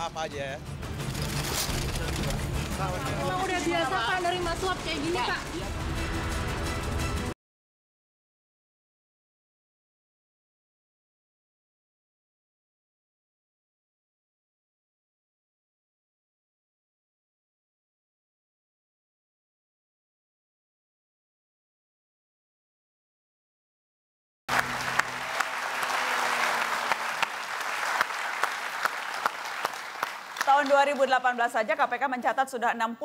maaf aja ya. Emang udah biasa Pak nerima suap kayak gini Pak? Tahun 2018 saja KPK mencatat sudah 60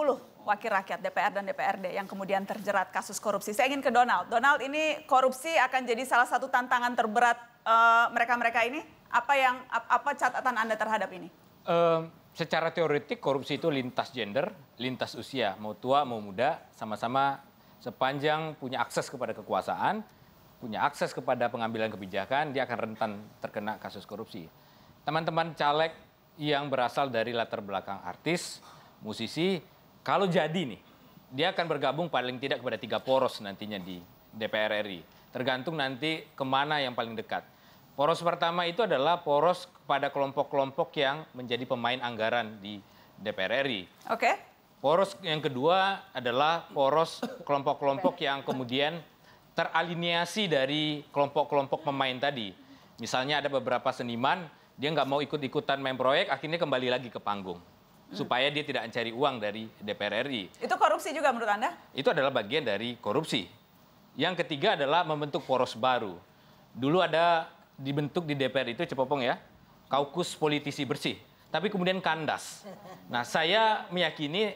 wakil rakyat DPR dan DPRD yang kemudian terjerat kasus korupsi. Saya ingin ke Donald. Donald, ini korupsi akan jadi salah satu tantangan terberat mereka-mereka ini. Apa catatan Anda terhadap ini? Secara teoretik korupsi itu lintas gender, lintas usia, mau tua mau muda, sama-sama sepanjang punya akses kepada kekuasaan, punya akses kepada pengambilan kebijakan, dia akan rentan terkena kasus korupsi. Teman-teman caleg yang berasal dari latar belakang artis, musisi, kalau jadi nih, dia akan bergabung paling tidak kepada 3 poros nantinya di DPR RI. Tergantung nanti kemana yang paling dekat. Poros pertama itu adalah poros kepada kelompok-kelompok yang menjadi pemain anggaran di DPR RI. Oke. Poros yang kedua adalah poros kelompok-kelompok yang kemudian teraliniasi dari kelompok-kelompok pemain tadi. Misalnya ada beberapa seniman, dia nggak mau ikut-ikutan main proyek, akhirnya kembali lagi ke panggung. Supaya dia tidak mencari uang dari DPR RI. Itu korupsi juga menurut Anda? Itu adalah bagian dari korupsi. Yang ketiga adalah membentuk poros baru. Dulu ada dibentuk di DPR itu, Cepopong ya, kaukus politisi bersih. Tapi kemudian kandas. Nah, saya meyakini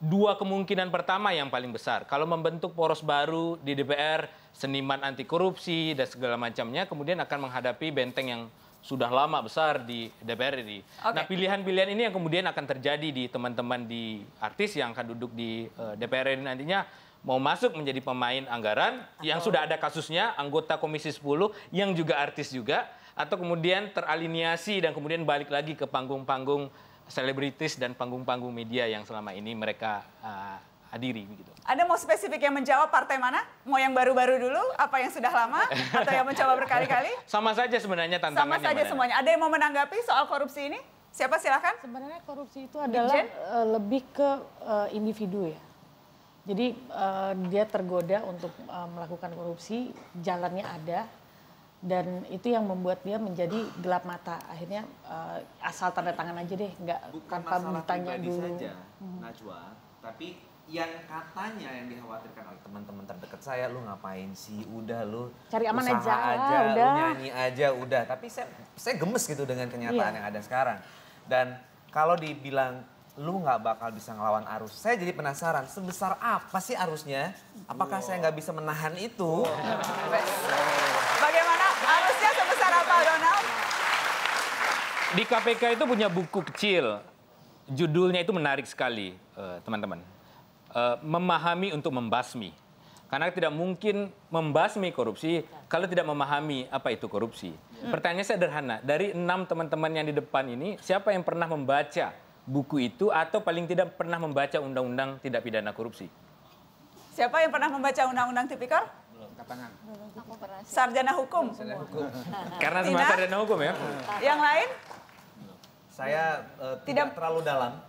2 kemungkinan pertama yang paling besar. Kalau membentuk poros baru di DPR, seniman anti korupsi dan segala macamnya, kemudian akan menghadapi benteng yang sudah lama besar di DPR RI. Okay. Nah, pilihan-pilihan ini yang kemudian akan terjadi di teman-teman di artis yang akan duduk di DPR RI nantinya, mau masuk menjadi pemain anggaran yang sudah ada kasusnya, anggota Komisi 10 yang juga artis juga, atau kemudian teraliniasi dan kemudian balik lagi ke panggung-panggung selebritis dan panggung-panggung media yang selama ini mereka hadiri. Gitu. Anda mau spesifik yang menjawab partai mana? Mau yang baru-baru dulu, apa yang sudah lama, atau yang mencoba berkali-kali? Sama saja sebenarnya tantangannya. Sama saja semuanya. Ada yang mau menanggapi soal korupsi ini? Siapa silakan? Sebenarnya korupsi itu adalah lebih ke individu ya. Jadi dia tergoda untuk melakukan korupsi, jalannya ada, dan itu yang membuat dia menjadi gelap mata. Akhirnya asal tanda tangan aja deh, nggak bukan tanpa masalah bertanya pribadi dulu. saja, Najwa, tapi yang katanya yang dikhawatirkan oleh teman-teman terdekat saya, lu ngapain sih, udah lu cari aman usaha aja, lu udah. nyanyi aja, udah. Tapi saya gemes gitu dengan kenyataan yang ada sekarang. Dan kalau dibilang lu nggak bakal bisa ngelawan arus, saya jadi penasaran sebesar apa sih arusnya? Apakah saya nggak bisa menahan itu? Bagaimana arusnya sebesar apa, Donald? Di KPK itu punya buku kecil, judulnya itu menarik sekali, teman-teman. Memahami untuk membasmi. Karena tidak mungkin membasmi korupsi kalau tidak memahami apa itu korupsi. Pertanyaannya sederhana, dari 6 teman-teman yang di depan ini, siapa yang pernah membaca buku itu atau paling tidak pernah membaca undang-undang tidak pidana korupsi? Siapa yang pernah membaca undang-undang tipikor? Aku pernah sih. Sarjana hukum. Karena semua sarjana hukum ya. Yang lain? Saya tidak terlalu dalam.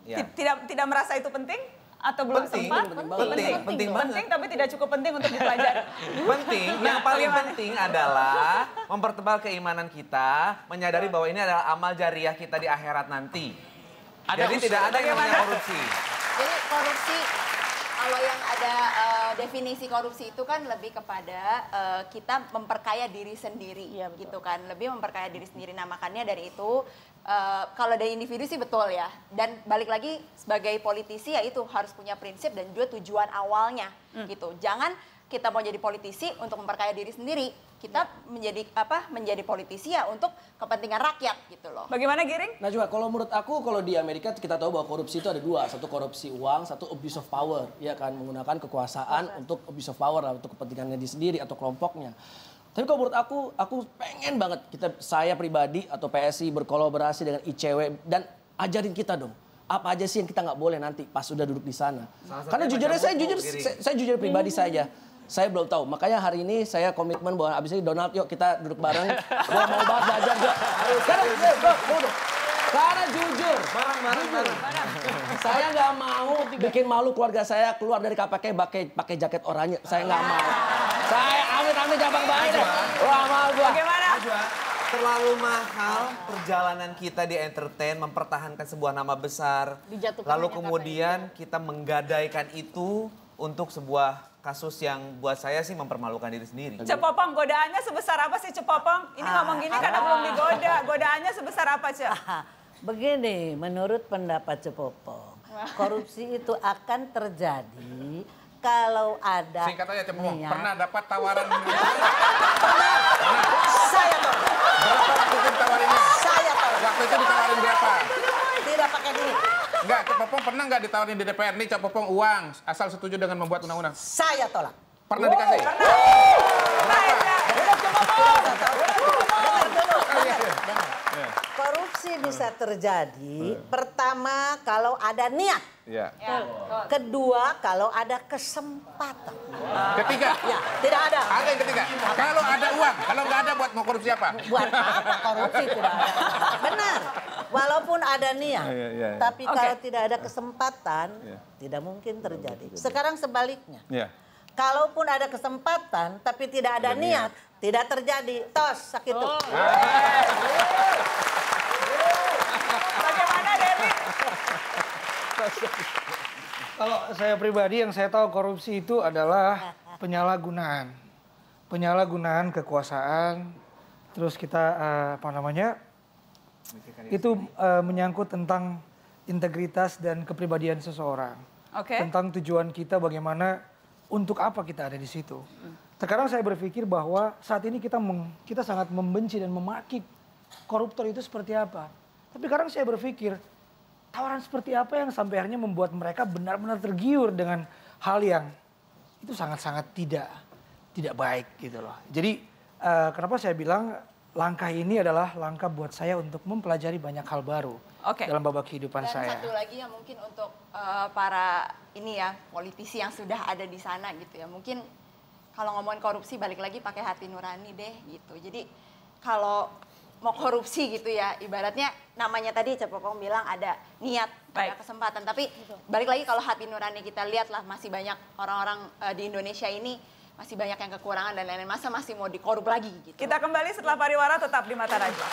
Ya. Tidak merasa itu penting? Atau belum sempat? Penting banget. Penting tapi tidak cukup penting untuk dipelajari. Penting, yang paling penting adalah mempertebal keimanan kita, menyadari bahwa ini adalah amal jariah kita di akhirat nanti. Jadi tidak ada yang namanya korupsi. Jadi korupsi, kalau yang ada definisi korupsi itu kan lebih kepada kita memperkaya diri sendiri, Iya, gitu kan. Lebih memperkaya diri sendiri. Nah makanya dari itu, kalau dari individu sih betul ya. Dan balik lagi sebagai politisi ya itu harus punya prinsip dan juga tujuan awalnya gitu. Jangan kita mau jadi politisi untuk memperkaya diri sendiri. Kita menjadi politisi ya untuk kepentingan rakyat gitu loh. Bagaimana Giring? Najwa, kalau menurut aku kalau di Amerika kita tahu bahwa korupsi itu ada 2, satu korupsi uang, satu abuse of power, ya kan, menggunakan kekuasaan untuk abuse of power lah, untuk kepentingannya dia sendiri atau kelompoknya. Tapi kalau menurut aku pengen banget saya pribadi atau PSI berkolaborasi dengan ICW dan ajarin kita dong. Apa aja sih yang kita nggak boleh nanti pas sudah duduk di sana. Karena jujurnya saya jujur pribadi saja. Saya belum tahu. Makanya hari ini saya komitmen bahwa abis ini Donald yuk kita duduk bareng. Gua mau banget belajar juga. Sekarang, Karena jujur, Barang. saya nggak mau bikin malu keluarga saya keluar dari KPK pakai jaket oranye. Saya nggak mau. Saya amit-amit jabang baik deh. Wah, mau gua. Bagaimana? Terlalu mahal perjalanan kita di entertain, mempertahankan sebuah nama besar. Dijatuhkan Lalu hanya kemudian kita menggadaikan itu untuk sebuah kasus yang buat saya sih mempermalukan diri sendiri. Cepopong, godaannya sebesar apa sih Cepopong? Ini ngomong gini karena belum digoda. Godaannya sebesar apa, Cep? Begini, menurut pendapat Cepopong, korupsi itu akan terjadi kalau ada Singkat aja Cepopong, niat. pernah dapat tawaran Saya tolak. berapa waktu itu ditawarinnya? Saya tolak. Waktu itu ditawarin berapa? Tidak pakai duit. Enggak, Cepopong pernah nggak ditawarin di DPR? Nih Cepopong uang, asal setuju dengan membuat undang-undang. Saya tolak. Pernah dikasih? Korupsi bisa terjadi pertama kalau ada niat. Iya. Kedua kalau ada kesempatan. Ketiga, Ya, tidak ada. ada yang ketiga. Kalau ada uang, kalau nggak ada buat mau korupsi apa? Buat apa korupsi tidak ada. Benar. Walaupun ada niat, Iya. tapi Oke. kalau tidak ada kesempatan, tidak mungkin terjadi. Sekarang sebaliknya. Iya. Kalaupun ada kesempatan, tapi tidak ada niat, tidak terjadi. Tos, sakit tuh. Bagaimana, Dewi? Kalau saya pribadi yang saya tahu korupsi itu adalah penyalahgunaan. Penyalahgunaan kekuasaan, terus kita itu menyangkut tentang integritas dan kepribadian seseorang. Oke. Tentang tujuan kita bagaimana, untuk apa kita ada di situ. Sekarang saya berpikir bahwa saat ini kita sangat membenci dan memaki koruptor itu seperti apa. Tapi sekarang saya berpikir, tawaran seperti apa yang sampai akhirnya membuat mereka benar-benar tergiur dengan hal yang itu sangat-sangat tidak baik gitu loh. Jadi kenapa saya bilang langkah ini adalah langkah buat saya untuk mempelajari banyak hal baru dalam babak kehidupan Dan saya. satu lagi yang mungkin untuk para ini ya politisi yang sudah ada di sana gitu ya. Mungkin kalau ngomongin korupsi balik lagi pakai hati nurani deh gitu. Jadi kalau mau korupsi gitu ya, ibaratnya namanya tadi Cepopong bilang ada niat, ada kesempatan. Tapi balik lagi kalau hati nurani kita lihatlah masih banyak orang-orang di Indonesia ini masih banyak yang kekurangan dan lain-lain. Masa masih mau dikorup lagi gitu. Kita kembali setelah pariwara, tetap di Mata Najwa.